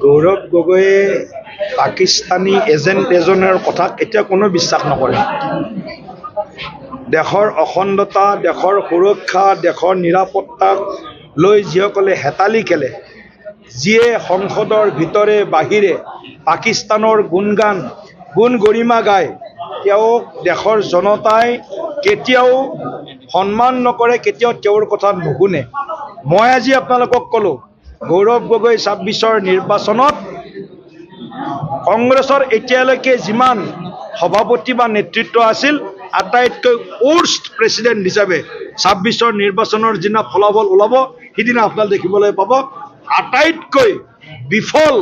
গৌৰৱ গগৈয়ে পাকিস্তানী এজেণ্ট এজনৰ কথা কেতিয়া কোনো বিশ্বাস নকৰে। দেশৰ অখণ্ডতা, দেশৰ সুৰক্ষা, দেশৰ নিৰাপত্তাক লৈ যিসকলে হেতালি খেলে, যিয়ে সংসদৰ ভিতৰে বাহিৰে পাকিস্তানৰ গুণ গৰিমা গায়, তেওঁক দেশৰ জনতাই কেতিয়াও সন্মান নকৰে, কেতিয়াও তেওঁৰ কথা নুশুনে। মই আজি আপোনালোকক ক'লোঁ, গৌৰৱ গগৈ ২৬ৰ নিৰ্বাচনত কংগ্ৰেছৰ এতিয়ালৈকে যিমান সভাপতি বা নেতৃত্ব আছিল, আটাইতকৈ ৱৰ্ষ্ট প্ৰেচিডেণ্ট হিচাপে ২৬ৰ নিৰ্বাচনৰ যিদিনা ফলাফল ওলাব, সিদিনা আপোনালোকে দেখিবলৈ পাব আটাইতকৈ বিফল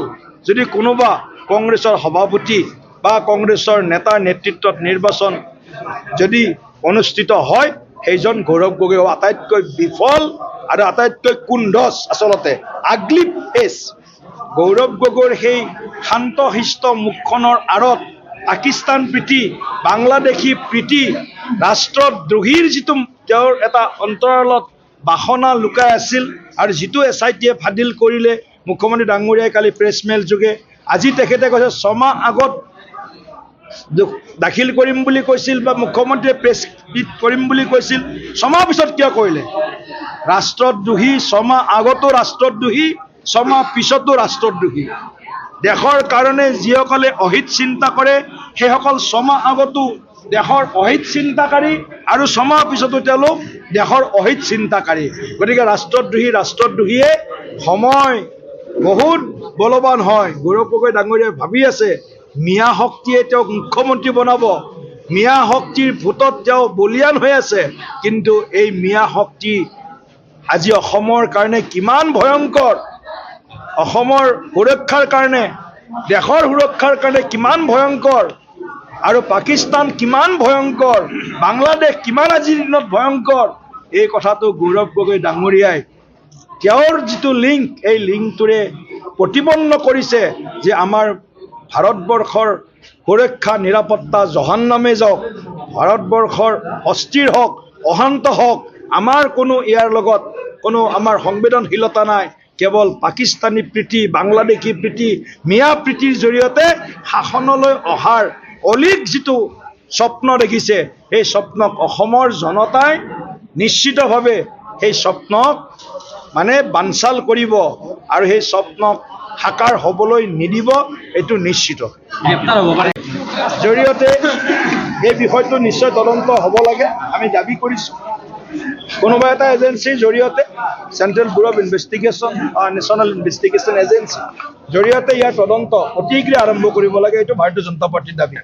যদি কোনোবা কংগ্ৰেছৰ সভাপতি বা কংগ্ৰেছৰ নেতাৰ নেতৃত্বত নিৰ্বাচন যদি অনুষ্ঠিত হয়, সেইজন গৌৰৱ গগৈ আটাইতকৈ বিফল আৰু আটাইতকৈ কুণ্ঠচ, আচলতে আগলি ফেচ। গৌৰৱ গগৈৰ সেই শান্তশিষ্ট মুখখনৰ আঁৰত পাকিস্তান প্ৰীতি, বাংলাদেশী প্ৰীতি, ৰাষ্ট্ৰদ্ৰোহীৰ যিটো তেওঁৰ এটা অন্তৰালত বাসনা লুকাই আছিল, আৰু যিটো এছআইটিয়ে ফাদিল কৰিলে মুখ্যমন্ত্ৰী ডাঙৰীয়াই কালি প্ৰেছ মেল যোগে। আজি তেখেতে কৈছে ৬ মাহ আগত দাখিল কৰিম বুলি কৈছিল বা মুখ্যমন্ত্ৰীয়ে প্ৰেছ মিট কৰিম বুলি কৈছিল, ৬ মাহ পিছত কিয় কৰিলে? ৰাষ্ট্ৰদ্ৰোহী, ৬ মাহ আগতো ৰাষ্ট্ৰদ্ৰোহী, ৬ মাহ পিছতো ৰাষ্ট্ৰদ্ৰোহী। দেশৰ কাৰণে যিসকলে অহিত চিন্তা কৰে, সেইসকল ৬ মাহ আগতো দেশৰ অহিত চিন্তাকাৰী আৰু ৬ মাহ পিছতো তেওঁলোক দেশৰ অহিত চিন্তাকাৰী। গতিকে ৰাষ্ট্ৰদ্ৰোহীয়ে সময় বহুত বলৱান হয়। গৌৰৱ গগৈ ডাঙৰীয়াই ভাবি আছে মিয়া শক্তিয়ে তেওঁক মুখ্যমন্ত্ৰী বনাব, মিয়া শক্তিৰ ভোটত তেওঁ বলিয়ান হৈ আছে, কিন্তু এই মিয়া শক্তি আজি অসমৰ কাৰণে কিমান ভয়ংকৰ, অসমৰ সুৰক্ষাৰ কাৰণে, দেশৰ সুৰক্ষাৰ কাৰণে কিমান ভয়ংকৰ, আৰু পাকিস্তান কিমান ভয়ংকৰ, বাংলাদেশ কিমান আজিৰ দিনত ভয়ংকৰ, এই কথাটো গৌৰৱ গগৈ ডাঙৰীয়াই তেওঁৰ যিটো লিংক, এই লিংকটোৰে প্ৰতিপন্ন কৰিছে যে আমাৰ ভাৰতবৰ্ষৰ সুৰক্ষা নিৰাপত্তা জহান্নামে যাওক, ভাৰতবৰ্ষৰ অস্থিৰ হওক, অশান্ত হওক, আমাৰ কোনো ইয়াৰ লগত কোনো আমাৰ সংবেদনশীলতা নাই। কেৱল পাকিস্তানী প্ৰীতি, বাংলাদেশী প্ৰীতি, মিয়া প্ৰীতিৰ জৰিয়তে শাসনলৈ অহাৰ অলিক যিটো স্বপ্ন দেখিছে, সেই স্বপ্নক অসমৰ জনতাই নিশ্চিতভাৱে সেই স্বপ্নক বানচাল কৰিব আৰু সেই স্বপ্নক সাকাৰ হ'বলৈ নিদিব, এইটো নিশ্চিত। জৰিয়তে এই বিষয়টো নিশ্চয় তদন্ত হ'ব লাগে, আমি দাবী কৰিছোঁ। কোনোবা এটা এজেঞ্চিৰ জৰিয়তে, central bureau of investigation, national investigation agency জৰিয়তে ইয়াৰ তদন্ত অতি শীঘ্ৰে আৰম্ভ কৰিব লাগে, এইটো ভাৰতীয় জনতা পাৰ্টীৰ দাবী।